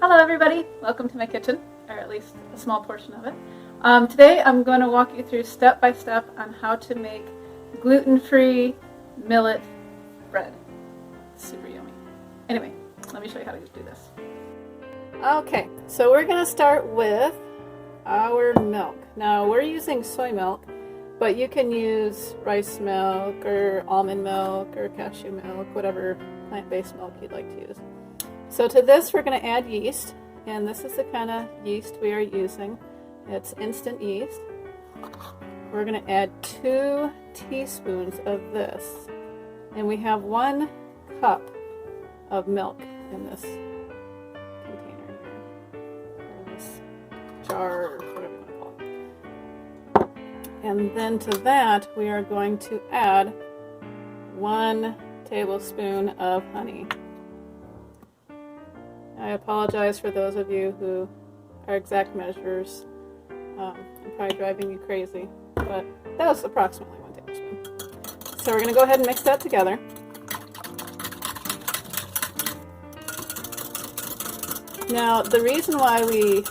Hello everybody, welcome to my kitchen, or at least a small portion of it. Today I'm going to walk you through step by step on how to make gluten-free millet bread. It's super yummy. Anyway, let me show you how to do this. Okay, so we're going to start with our milk. Now we're using soy milk, but you can use rice milk or almond milk or cashew milk, whatever plant-based milk you'd like to use. So to this we're going to add yeast, and this is the kind of yeast we are using. It's instant yeast. We're going to add 2 teaspoons of this, and we have 1 cup of milk in this container here, or this jar, or whatever you want to call it. And then to that we are going to add 1 tablespoon of honey. I apologize for those of you who are exact measures. I'm probably driving you crazy, but that was approximately 1 tablespoon. So we're going to go ahead and mix that together. Now, the reason why we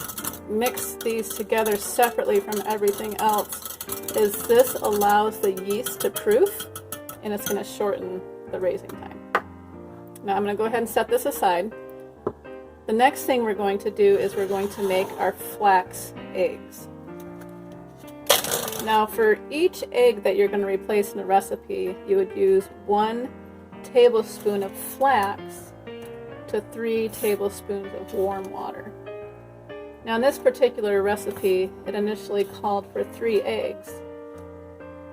mix these together separately from everything else is this allows the yeast to proof, and it's going to shorten the raising time. Now I'm going to go ahead and set this aside. The next thing we're going to do is we're going to make our flax eggs. Now for each egg that you're going to replace in the recipe, you would use 1 tablespoon of flax to 3 tablespoons of warm water. Now in this particular recipe, it initially called for 3 eggs,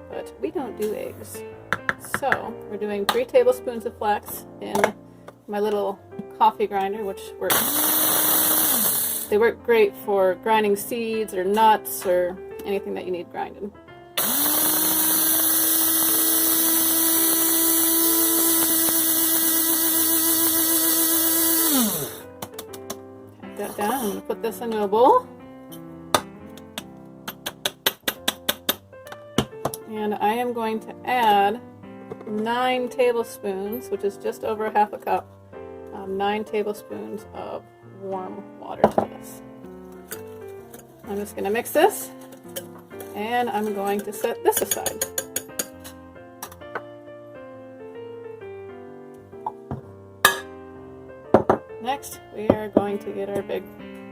but we don't do eggs. So we're doing 3 tablespoons of flax in my little coffee grinder, which works. They work great for grinding seeds or nuts or anything that you need grinded. Tap that down. I'm going to put this into a bowl. And I am going to add 9 tablespoons, which is just over half a cup, 9 tablespoons of warm water to this. I'm just going to mix this, and I'm going to set this aside. Next, we are going to get our big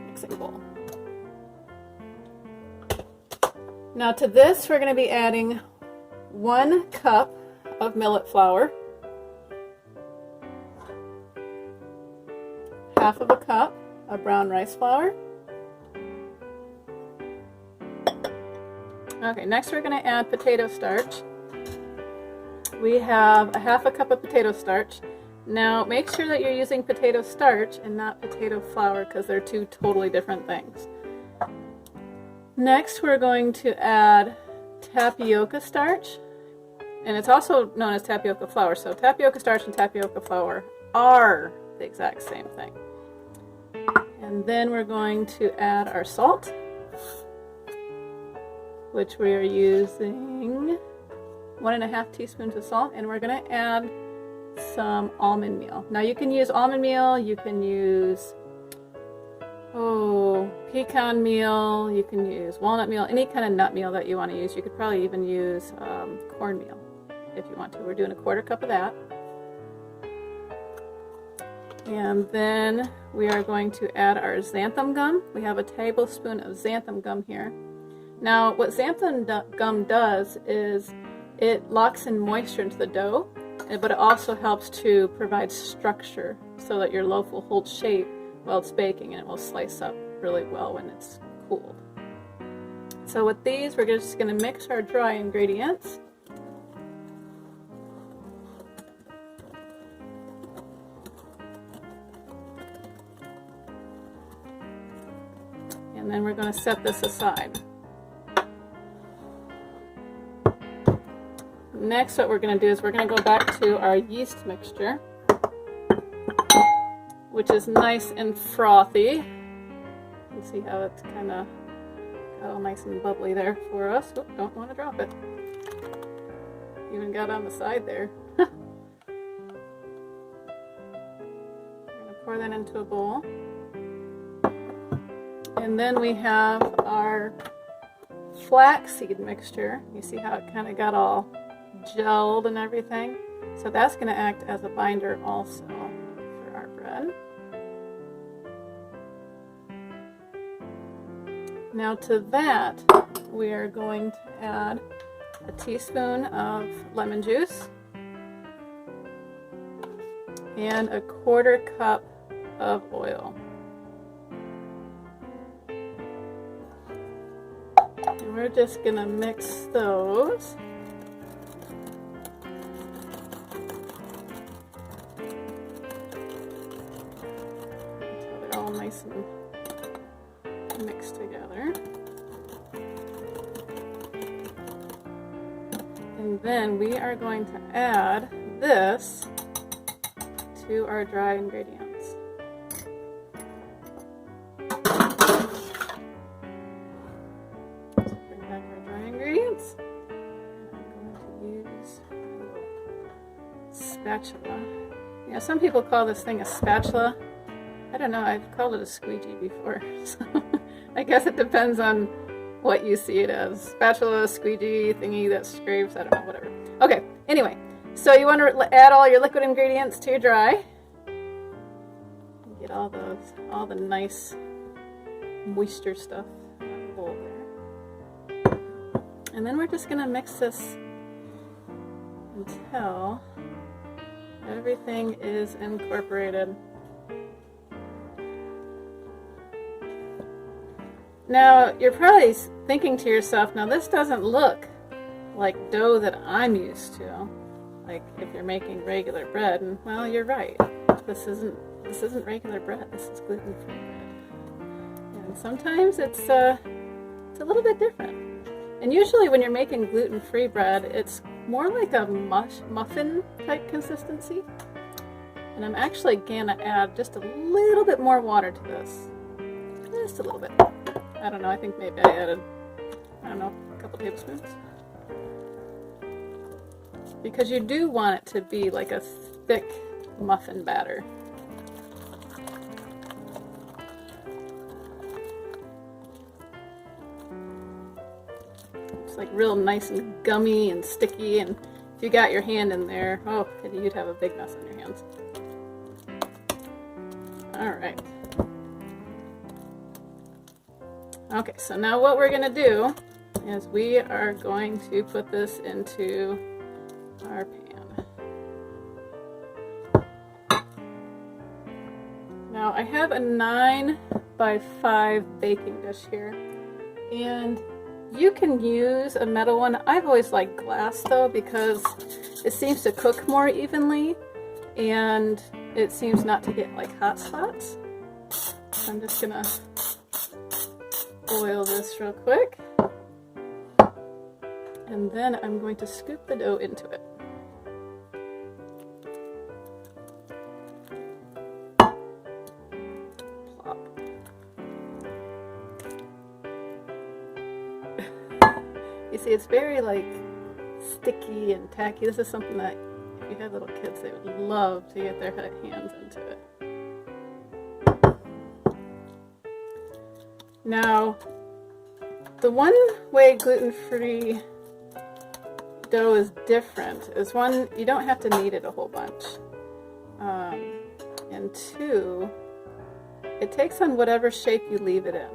mixing bowl. Now to this, we're going to be adding 1 cup of millet flour, half of a cup of brown rice flour. Okay, next we're going to add potato starch. We have a half a cup of potato starch. Now make sure that you're using potato starch and not potato flour, because they're 2 totally different things. Next we're going to add tapioca starch, and it's also known as tapioca flour. So tapioca starch and tapioca flour are the exact same thing. And then we're going to add our salt, which we are using 1.5 teaspoons of salt, and we're going to add some almond meal. Now you can use almond meal, you can use pecan meal, you can use walnut meal, any kind of nut meal that you want to use. You could probably even use cornmeal if you want to. We're doing a 1/4 cup of that. And then we are going to add our xanthan gum. We have a tablespoon of xanthan gum here. Now what xanthan gum does is it locks in moisture into the dough, but it also helps to provide structure so that your loaf will hold shape while it's baking, and it will slice up really well when it's cooled. So with these, we're just going to mix our dry ingredients. And then we're going to set this aside. Next, what we're going to do is we're going to go back to our yeast mixture, which is nice and frothy. You can see how it's kind of got all nice and bubbly there for us. Oh, don't want to drop it. Even got on the side there. We're going to pour that into a bowl. And then we have our flaxseed mixture. You see how it kind of got all gelled and everything? So that's going to act as a binder also for our bread. Now to that, we are going to add a teaspoon of lemon juice and a 1/4 cup of oil. And we're just going to mix those. Until they're all nice and mixed together. And then we are going to add this to our dry ingredients. Bring back our dry ingredients. I'm going to use a spatula. Yeah, some people call this thing a spatula. I don't know, I've called it a squeegee before. So I guess it depends on what you see it as. Spatula, squeegee, thingy that scrapes, I don't know, whatever. Okay, anyway, so you want to add all your liquid ingredients to your dry. Get all the nice moisture stuff out of the bowl there. And then we're just going to mix this until everything is incorporated. Now, you're probably thinking to yourself, now this doesn't look like dough that I'm used to, like if you're making regular bread, and well, you're right. This isn't regular bread, this is gluten-free bread. And sometimes it's a little bit different. And usually when you're making gluten-free bread, it's more like a muffin type consistency. And I'm actually gonna add just a little bit more water to this. Just a little bit. I don't know, I think maybe I added, I don't know, a couple tablespoons. Because you do want it to be like a thick muffin batter. It's like real nice and gummy and sticky, and if you got your hand in there, oh, you'd have a big mess on your hands. Alright. Okay, so now what we're going to do is we are going to put this into our pan. Now I have a 9x5 baking dish here, and you can use a metal one. I've always liked glass though, because it seems to cook more evenly and it seems not to get like hot spots. So I'm just gonna oil this real quick, and then I'm going to scoop the dough into it. Plop. You see, it's very like sticky and tacky. This is something that if you have little kids, they would love to get their hands into it. Now, the one way gluten-free dough is different is one, you don't have to knead it a whole bunch. And two, it takes on whatever shape you leave it in.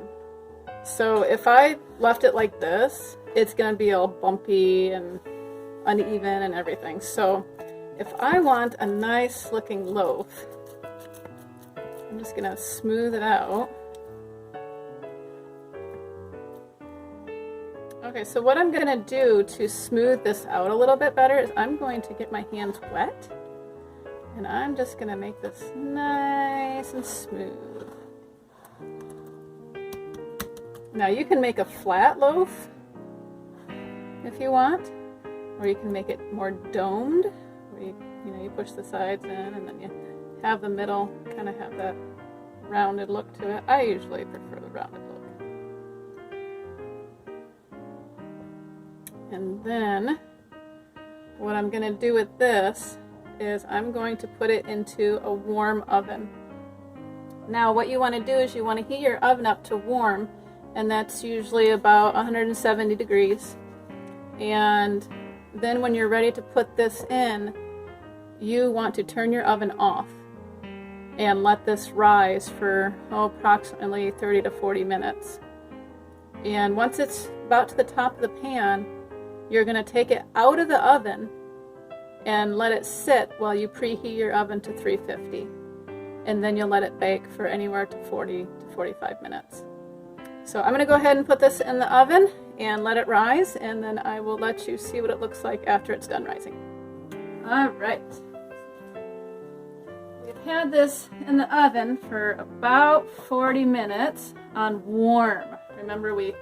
So if I left it like this, it's going to be all bumpy and uneven and everything. So if I want a nice looking loaf, I'm just going to smooth it out. Okay, so what I'm going to do to smooth this out a little bit better is I'm going to get my hands wet, and I'm just going to make this nice and smooth. Now you can make a flat loaf if you want, or you can make it more domed, where you push the sides in and then you have the middle kind of have that rounded look to it. I usually prefer the rounded look. And then what I'm going to do with this is I'm going to put it into a warm oven. Now what you want to do is you want to heat your oven up to warm, and that's usually about 170 degrees. And then when you're ready to put this in, you want to turn your oven off and let this rise for approximately 30 to 40 minutes. And once it's about to the top of the pan, you're going to take it out of the oven and let it sit while you preheat your oven to 350. And then you'll let it bake for anywhere to 40 to 45 minutes. So I'm going to go ahead and put this in the oven and let it rise, and then I will let you see what it looks like after it's done rising. All right. We've had this in the oven for about 40 minutes on warm. Remember, we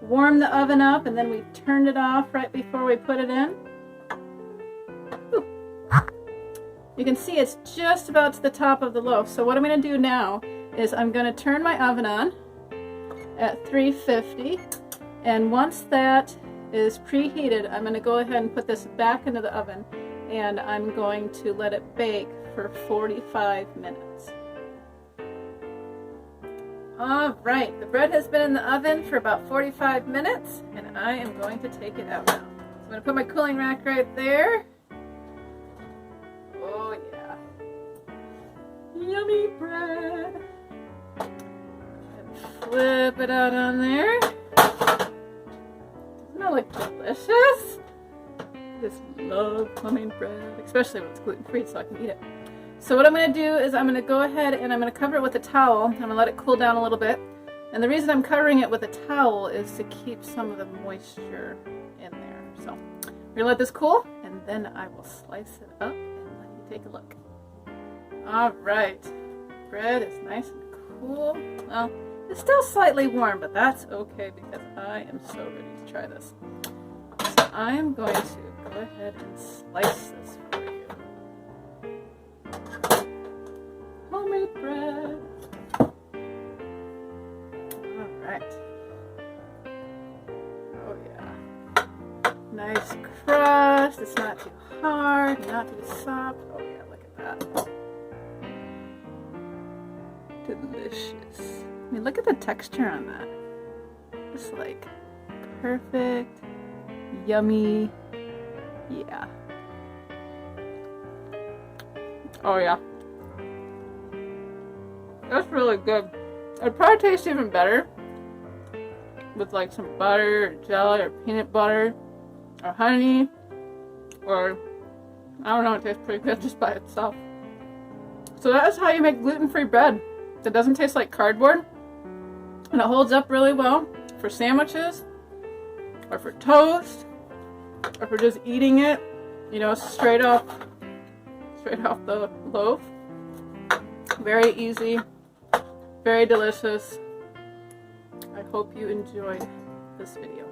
warmed the oven up and then we turned it off right before we put it in. Ooh. You can see it's just about to the top of the loaf. So what I'm going to do now is I'm going to turn my oven on at 350, and once that is preheated, I'm going to go ahead and put this back into the oven, and I'm going to let it bake for 45 minutes. Alright, the bread has been in the oven for about 45 minutes, and I am going to take it out now. So I'm going to put my cooling rack right there. Oh yeah. Yummy bread. Flip it out on there. Doesn't that look delicious? I just love homemade bread, especially when it's gluten-free, so I can eat it. So what I'm going to do is I'm going to go ahead and I'm going to cover it with a towel. I'm going to let it cool down a little bit. And the reason I'm covering it with a towel is to keep some of the moisture in there. So I'm going to let this cool, and then I will slice it up and let you take a look. Alright, bread is nice and cool. Well, it's still slightly warm, but that's okay because I am so ready to try this. So I am going to go ahead and slice this for you. Homemade bread. Alright. Oh yeah. Nice crust. It's not too hard, not too soft. Oh yeah, look at that. Delicious. I mean, look at the texture on that. Just like perfect, yummy. Yeah. Oh yeah. That's really good. It'd probably taste even better with like some butter or jelly or peanut butter or honey, or I don't know, it tastes pretty good just by itself. So that is how you make gluten-free bread that doesn't taste like cardboard, and it holds up really well for sandwiches or for toast or for just eating it, you know, straight off the loaf. Very easy, very delicious. I hope you enjoyed this video.